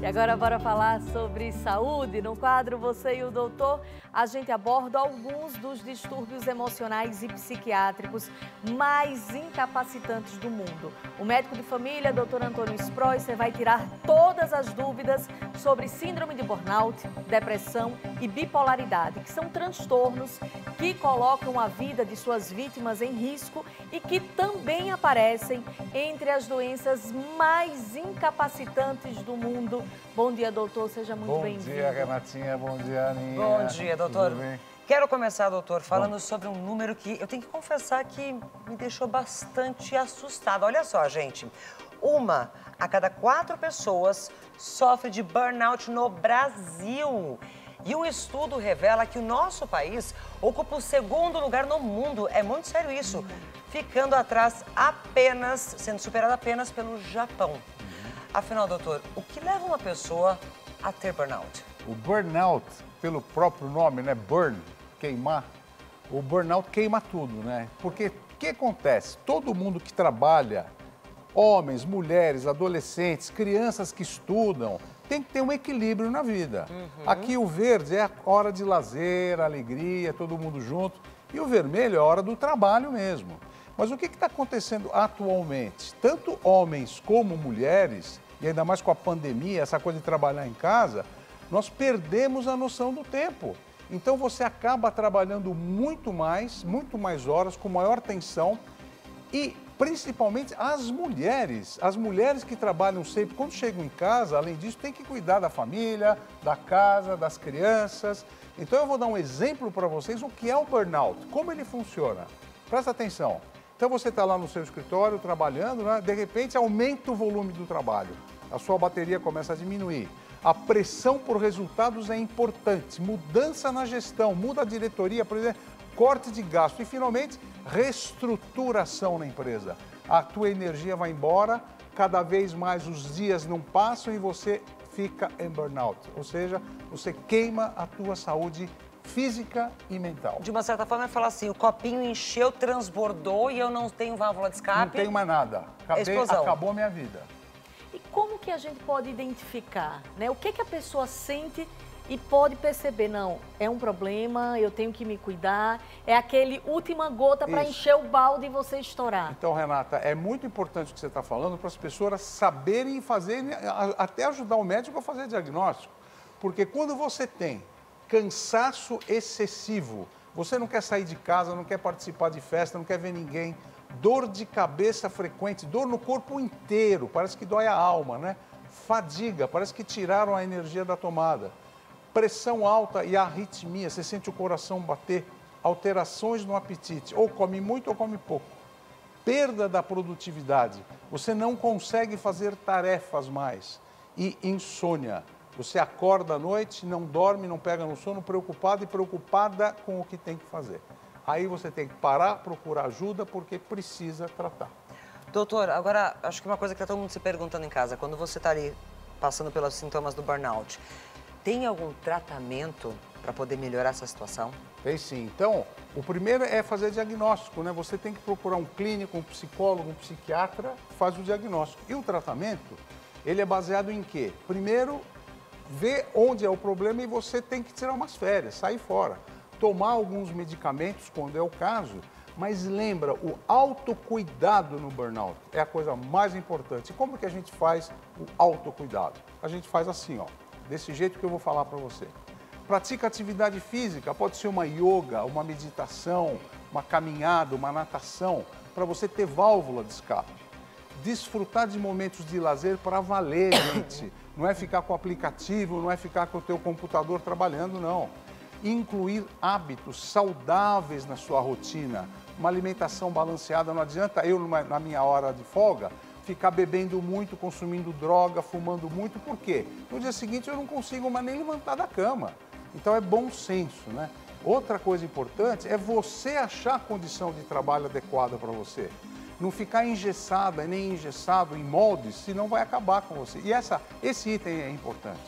E agora bora falar sobre saúde. No quadro Você e o Doutor, a gente aborda alguns dos distúrbios emocionais e psiquiátricos mais incapacitantes do mundo. O médico de família, Dr. Antônio Spreuser, vai tirar todas as dúvidas sobre síndrome de burnout, depressão e bipolaridade, que são transtornos que colocam a vida de suas vítimas em risco e que também aparecem entre as doenças mais incapacitantes do mundo. Bom dia, doutor. Seja muito bem-vindo. Bom dia, Renatinha. Bom dia, Aninha. Bom dia, doutor. Tudo bem? Quero começar, doutor, falando sobre um número que eu tenho que confessar que me deixou bastante assustada. Olha só, gente. 1 a cada 4 pessoas sofre de burnout no Brasil. E um estudo revela que o nosso país ocupa o 2º lugar no mundo. É muito sério isso. Ficando atrás apenas, sendo superado apenas pelo Japão. Afinal, doutor, o que leva uma pessoa a ter burnout? O burnout, pelo próprio nome, né? Burn, queimar. O burnout queima tudo, né? Porque o que acontece? Todo mundo que trabalha, homens, mulheres, adolescentes, crianças que estudam, tem que ter um equilíbrio na vida. Aqui o verde é a hora de lazer, alegria, todo mundo junto. E o vermelho é a hora do trabalho mesmo. Mas o que está acontecendo atualmente? Tanto homens como mulheres, e ainda mais com a pandemia, essa coisa de trabalhar em casa, nós perdemos a noção do tempo. Então você acaba trabalhando muito mais horas, com maior tensão e principalmente as mulheres que trabalham sempre, quando chegam em casa, além disso, tem que cuidar da família, da casa, das crianças. Então eu vou dar um exemplo para vocês o que é o burnout, como ele funciona. Presta atenção. Então você está lá no seu escritório trabalhando, né? De repente aumenta o volume do trabalho, a sua bateria começa a diminuir. A pressão por resultados é importante, mudança na gestão, muda a diretoria, por exemplo, corte de gasto e finalmente reestruturação na empresa. A tua energia vai embora, cada vez mais os dias não passam e você fica em burnout, ou seja, você queima a tua saúde física e mental. De uma certa forma, é falar assim, o copinho encheu, transbordou e eu não tenho válvula de escape. Não tenho mais nada. Acabou a minha vida. E como que a gente pode identificar, né? O que a pessoa sente e pode perceber, não, é um problema, eu tenho que me cuidar, é aquele última gota para encher o balde e você estourar. Então, Renata, é muito importante o que você está falando para as pessoas saberem e fazerem, até ajudar o médico a fazer diagnóstico. Porque quando você tem cansaço excessivo, você não quer sair de casa, não quer participar de festa, não quer ver ninguém, dor de cabeça frequente, dor no corpo inteiro, parece que dói a alma, né? Fadiga, parece que tiraram a energia da tomada, pressão alta e arritmia, você sente o coração bater, alterações no apetite, ou come muito ou come pouco, perda da produtividade, você não consegue fazer tarefas mais e insônia. Você acorda à noite, não dorme, não pega no sono, preocupado e preocupada com o que tem que fazer. Aí você tem que parar, procurar ajuda, porque precisa tratar. Doutor, agora, acho que uma coisa que está todo mundo se perguntando em casa, quando você está ali passando pelos sintomas do burnout, tem algum tratamento para poder melhorar essa situação? Tem sim. Então, o primeiro é fazer diagnóstico, né? Você tem que procurar um clínico, um psicólogo, um psiquiatra, faz o diagnóstico. E o tratamento, ele é baseado em quê? Primeiro, ver onde é o problema e você tem que tirar umas férias, sair fora. Tomar alguns medicamentos quando é o caso, mas lembra, o autocuidado no burnout é a coisa mais importante. E como que a gente faz o autocuidado? A gente faz assim, ó, desse jeito que eu vou falar para você. Pratica atividade física, pode ser uma yoga, uma meditação, uma caminhada, uma natação, para você ter válvula de escape. Desfrutar de momentos de lazer para valer, gente. Não é ficar com o aplicativo, não é ficar com o teu computador trabalhando, não. Incluir hábitos saudáveis na sua rotina. Uma alimentação balanceada, não adianta eu, na minha hora de folga, ficar bebendo muito, consumindo droga, fumando muito. Por quê? No dia seguinte eu não consigo mais nem levantar da cama. Então é bom senso, né? Outra coisa importante é você achar a condição de trabalho adequada para você. Não ficar engessada nem engessado em moldes, senão vai acabar com você. E esse item é importante.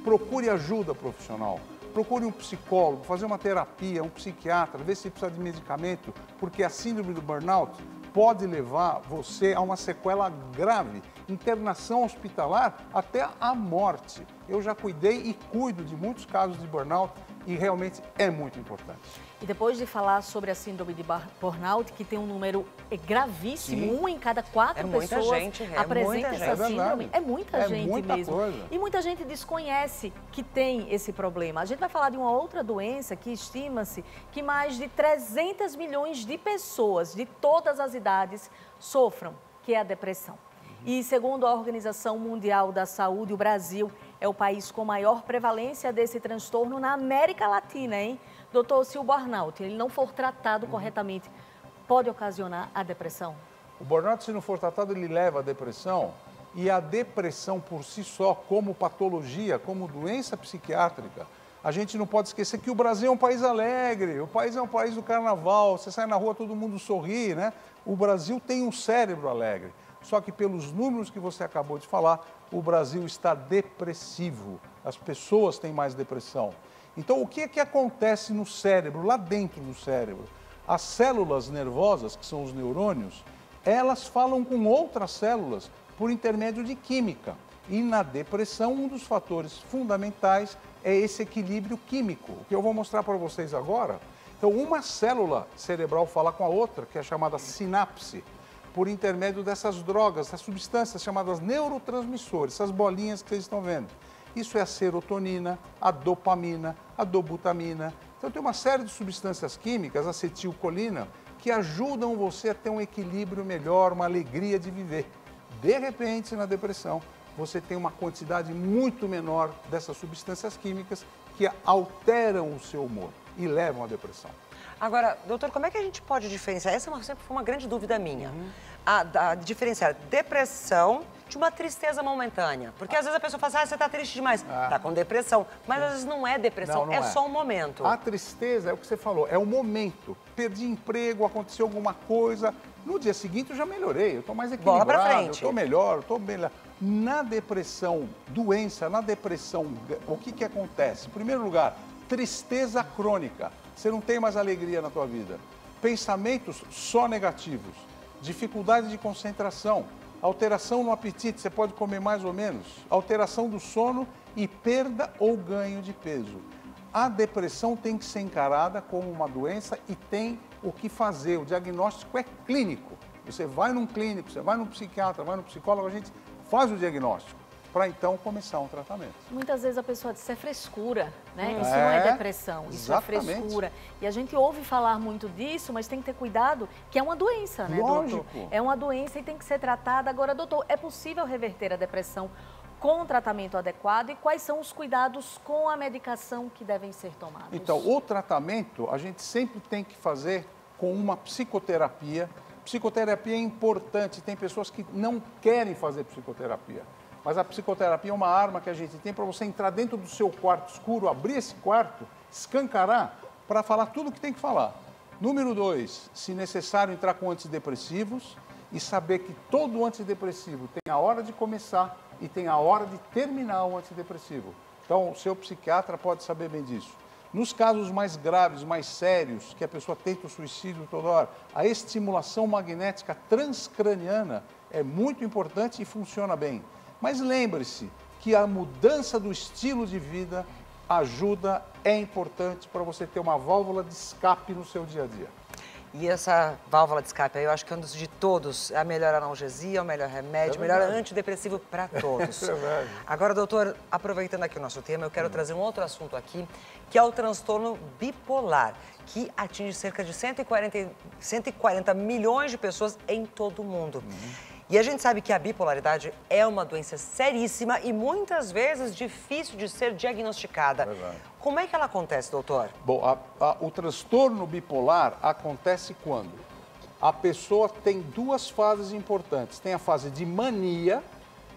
Procure ajuda profissional. Procure um psicólogo, fazer uma terapia, um psiquiatra, ver se precisa de medicamento, porque a síndrome do burnout pode levar você a uma sequela grave internação hospitalar até a morte. Eu já cuidei e cuido de muitos casos de burnout e realmente é muito importante. E depois de falar sobre a síndrome de burnout, que tem um número gravíssimo, Sim. 1 em cada 4 pessoas apresenta essa síndrome. É muita gente mesmo. Coisa. E muita gente desconhece que tem esse problema. A gente vai falar de uma outra doença que estima-se que mais de 300 milhões de pessoas de todas as idades sofram, que é a depressão. E segundo a Organização Mundial da Saúde, o Brasil é o país com maior prevalência desse transtorno na América Latina, hein? Doutor, se o burnout ele não for tratado corretamente, pode ocasionar a depressão? O burnout, se não for tratado, ele leva à depressão. E a depressão por si só, como patologia, como doença psiquiátrica, a gente não pode esquecer que o Brasil é um país alegre, o país é um país do carnaval, você sai na rua, todo mundo sorri, né? O Brasil tem um cérebro alegre. Só que pelos números que você acabou de falar, o Brasil está depressivo. As pessoas têm mais depressão. Então, o que é que acontece no cérebro, lá dentro do cérebro? As células nervosas, que são os neurônios, elas falam com outras células por intermédio de química. E na depressão, um dos fatores fundamentais é esse equilíbrio químico, que eu vou mostrar para vocês agora. Então, uma célula cerebral fala com a outra, que é chamada sinapse, por intermédio dessas drogas, essas substâncias chamadas neurotransmissores, essas bolinhas que vocês estão vendo. Isso é a serotonina, a dopamina, a dobutamina. Então tem uma série de substâncias químicas, acetilcolina, que ajudam você a ter um equilíbrio melhor, uma alegria de viver. De repente, na depressão, você tem uma quantidade muito menor dessas substâncias químicas que alteram o seu humor e levam à depressão. Agora, doutor, como é que a gente pode diferenciar? Essa sempre foi uma grande dúvida minha. A diferenciar depressão de uma tristeza momentânea. Porque às vezes a pessoa fala assim, você está triste demais, está com depressão. Mas às vezes não é depressão, não é é só um momento. A tristeza é o que você falou, é o momento. Perdi emprego, aconteceu alguma coisa. No dia seguinte eu já melhorei, eu estou mais equilibrado, bola pra frente. Eu estou melhor, eu estou melhor. Na depressão, doença, na depressão, o que acontece? Em primeiro lugar, tristeza crônica. Você não tem mais alegria na tua vida. Pensamentos só negativos. Dificuldade de concentração. Alteração no apetite, você pode comer mais ou menos. Alteração do sono e perda ou ganho de peso. A depressão tem que ser encarada como uma doença e tem o que fazer. O diagnóstico é clínico. Você vai num clínico, você vai num psiquiatra, vai num psicólogo, a gente faz o diagnóstico para então começar um tratamento. Muitas vezes a pessoa diz, isso é frescura, né? Isso não é depressão, isso exatamente. É frescura. E a gente ouve falar muito disso, mas tem que ter cuidado, que é uma doença, né, Lógico. doutor? É uma doença e tem que ser tratada. Agora, doutor, é possível reverter a depressão com um tratamento adequado e quais são os cuidados com a medicação que devem ser tomados? Então, o tratamento a gente sempre tem que fazer com uma psicoterapia. Psicoterapia é importante, tem pessoas que não querem fazer psicoterapia. Mas a psicoterapia é uma arma que a gente tem para você entrar dentro do seu quarto escuro, abrir esse quarto, escancarar, para falar tudo o que tem que falar. Número 2, se necessário, entrar com antidepressivos e saber que todo antidepressivo tem a hora de começar e tem a hora de terminar o antidepressivo. Então, o seu psiquiatra pode saber bem disso. Nos casos mais graves, mais sérios, que a pessoa tenta o suicídio toda hora, a estimulação magnética transcraniana é muito importante e funciona bem. Mas lembre-se que a mudança do estilo de vida ajuda, é importante para você ter uma válvula de escape no seu dia a dia. E essa válvula de escape aí, eu acho que é um dos de todos. É a melhor analgesia, o melhor remédio, o melhor antidepressivo para todos. É verdade. Agora, doutor, aproveitando aqui o nosso tema, eu quero trazer um outro assunto aqui, que é o transtorno bipolar, que atinge cerca de 140 milhões de pessoas em todo o mundo. E a gente sabe que a bipolaridade é uma doença seríssima e muitas vezes difícil de ser diagnosticada. Verdade. Como é que ela acontece, doutor? Bom, o transtorno bipolar acontece quando a pessoa tem duas fases importantes. Tem a fase de mania.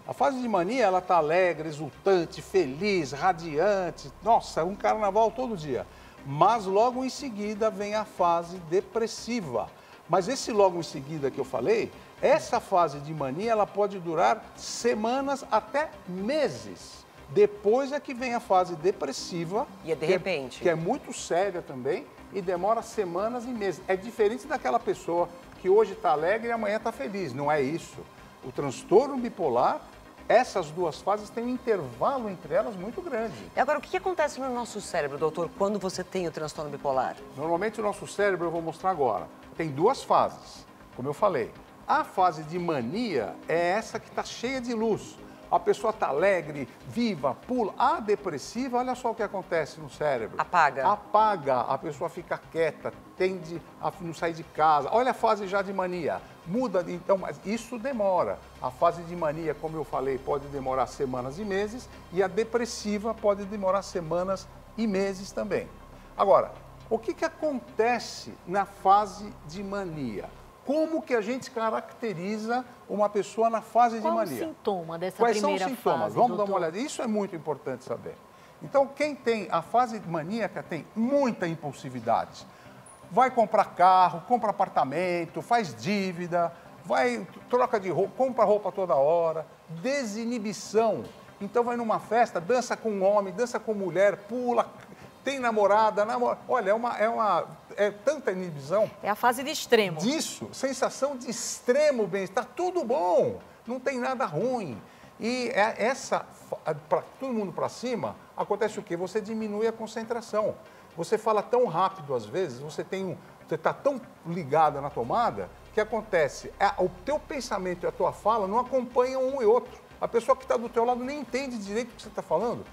A fase de mania, ela está alegre, exultante, feliz, radiante. Nossa, é um carnaval todo dia. Mas logo em seguida vem a fase depressiva. Mas esse logo em seguida que eu falei, essa fase de mania, ela pode durar semanas até meses. Depois é que vem a fase depressiva. E é de repente. Que é muito séria também e demora semanas e meses. É diferente daquela pessoa que hoje está alegre e amanhã está feliz. Não é isso. O transtorno bipolar, essas duas fases têm um intervalo entre elas muito grande. E agora, o que acontece no nosso cérebro, doutor, quando você tem o transtorno bipolar? Normalmente o nosso cérebro, eu vou mostrar agora, tem duas fases, como eu falei. A fase de mania é essa que está cheia de luz. A pessoa está alegre, viva, pula. A depressiva, olha só o que acontece no cérebro. Apaga. Apaga, a pessoa fica quieta, tende a não sair de casa. Olha a fase já de mania. Muda, então, mas isso demora. A fase de mania, como eu falei, pode demorar semanas e meses, e a depressiva pode demorar semanas e meses também. Agora, o que acontece na fase de mania? Como que a gente caracteriza uma pessoa na fase de mania? Qual o sintoma dessa Quais primeira são os sintomas? fase, Vamos dar doutor? uma olhada. Isso é muito importante saber. Então, quem tem a fase maníaca tem muita impulsividade. Vai comprar carro, compra apartamento, faz dívida, troca de roupa, compra roupa toda hora, desinibição. Então, vai numa festa, dança com um homem, dança com mulher, pula, tem namorada, olha, é tanta inibição. É a fase de extremo. Disso, sensação de extremo bem-estar, tudo bom, não tem nada ruim. E para todo mundo para cima, acontece o quê? Você diminui a concentração. Você fala tão rápido às vezes, você está tão ligada na tomada, que acontece, o teu pensamento e a tua fala não acompanham um e outro. A pessoa que está do teu lado nem entende direito o que você está falando.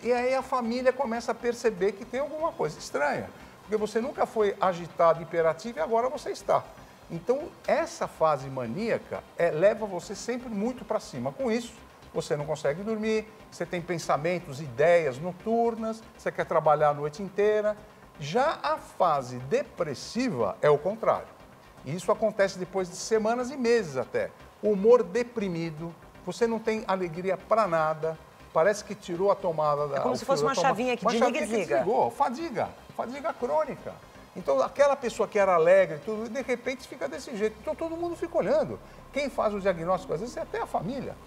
E aí a família começa a perceber que tem alguma coisa estranha. Porque você nunca foi agitado, hiperativo e agora você está. Então, essa fase maníaca leva você sempre muito para cima. Com isso, você não consegue dormir, você tem pensamentos, ideias noturnas, você quer trabalhar a noite inteira. Já a fase depressiva é o contrário. E isso acontece depois de semanas e meses até. O humor deprimido, você não tem alegria para nada. Parece que tirou a tomada da... É como se fosse uma chavinha que desliga e desliga. Fadiga crônica. Então, aquela pessoa que era alegre, tudo, de repente fica desse jeito. Então, todo mundo fica olhando. Quem faz o diagnóstico, às vezes, é até a família.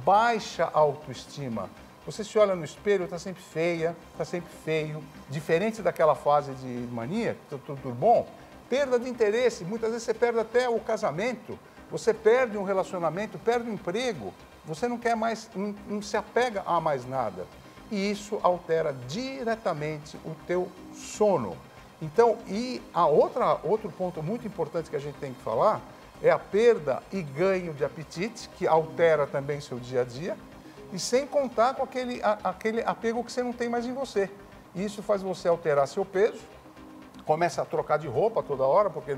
Baixa autoestima. Você se olha no espelho, está sempre feia, está sempre feio. Diferente daquela fase de mania, tudo bom. Perda de interesse. Muitas vezes você perde até o casamento. Você perde um relacionamento, perde um emprego. Você não quer mais, não se apega a mais nada. E isso altera diretamente o teu sono. Então, outro ponto muito importante que a gente tem que falar é a perda e ganho de apetite, que altera também seu dia a dia, e sem contar com aquele apego que você não tem mais em você. Isso faz você alterar seu peso, começa a trocar de roupa toda hora, porque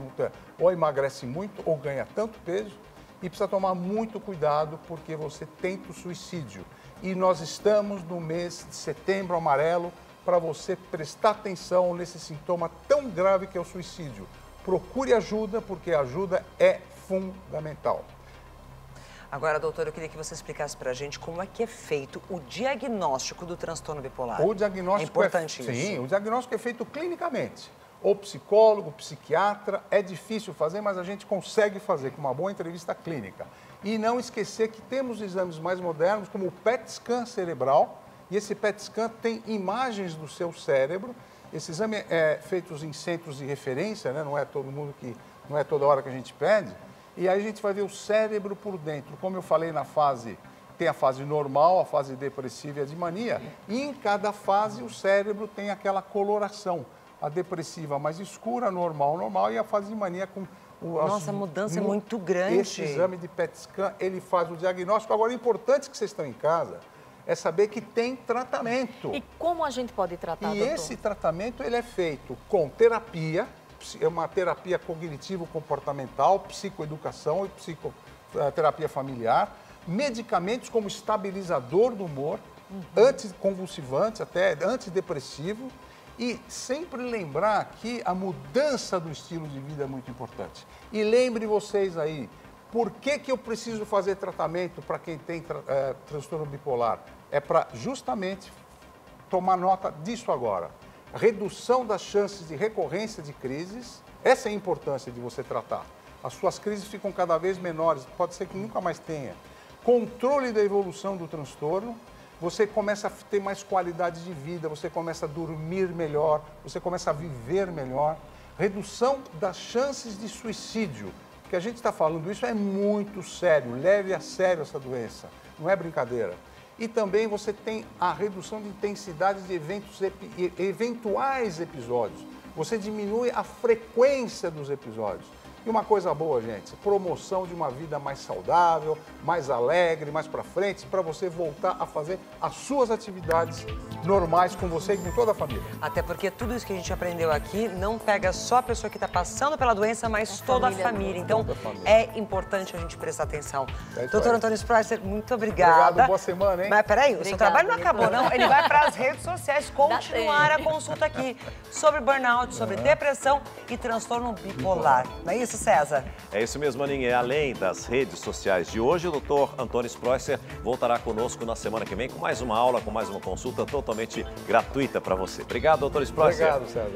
ou emagrece muito ou ganha tanto peso. E precisa tomar muito cuidado porque você tenta o suicídio. E nós estamos no mês de setembro amarelo para você prestar atenção nesse sintoma tão grave que é o suicídio. Procure ajuda, porque a ajuda é fundamental. Agora, doutor, eu queria que você explicasse para a gente como é que é feito o diagnóstico do transtorno bipolar. O diagnóstico é importante isso. Sim, o diagnóstico é feito clinicamente. O psicólogo, psiquiatra, é difícil fazer, mas a gente consegue fazer com uma boa entrevista clínica. E não esquecer que temos exames mais modernos, como o PET scan cerebral, e esse PET scan tem imagens do seu cérebro. Esse exame é feito em centros de referência, né? Não é toda hora que a gente pede. E aí a gente vai ver o cérebro por dentro. Como eu falei tem a fase normal, a fase depressiva e a de mania. E em cada fase o cérebro tem aquela coloração. A depressiva mais escura, normal, e a fase de mania com... Nossa, a mudança é muito grande. Esse exame de PET scan, ele faz o diagnóstico. Agora, o importante que vocês estão em casa é saber que tem tratamento. E como a gente pode tratar, doutor? E esse tratamento, ele é feito com terapia, é uma terapia cognitivo-comportamental, psicoeducação e psicoterapia familiar, medicamentos como estabilizador do humor, anticonvulsivante, até antidepressivo. E sempre lembrar que a mudança do estilo de vida é muito importante. E lembre vocês aí, por que eu preciso fazer tratamento para quem tem transtorno bipolar? É para justamente tomar nota disso agora. Redução das chances de recorrência de crises, essa é a importância de você tratar. As suas crises ficam cada vez menores, pode ser que nunca mais tenha. Controle da evolução do transtorno. Você começa a ter mais qualidade de vida, você começa a dormir melhor, você começa a viver melhor. Redução das chances de suicídio, que a gente está falando isso é muito sério, leve a sério essa doença, não é brincadeira. E também você tem a redução de intensidade de eventuais episódios. Você diminui a frequência dos episódios. E uma coisa boa, gente, promoção de uma vida mais saudável, mais alegre, mais para frente, para você voltar a fazer as suas atividades normais com você e com toda a família. Até porque tudo isso que a gente aprendeu aqui não pega só a pessoa que está passando pela doença, mas toda a família. Então, é importante a gente prestar atenção. Doutor Antônio Spreitzer, muito obrigada. Obrigado, boa semana, hein? Mas peraí, o seu trabalho não acabou, não. Ele vai para as redes sociais continuar a consulta aqui sobre burnout, sobre depressão e transtorno bipolar. Não é isso, César? É isso mesmo, Aninha. Além das redes sociais de hoje, o doutor Antônio Spreitzer voltará conosco na semana que vem com mais uma aula, com mais uma consulta totalmente gratuita para você. Obrigado, doutor Spreitzer. Obrigado, César.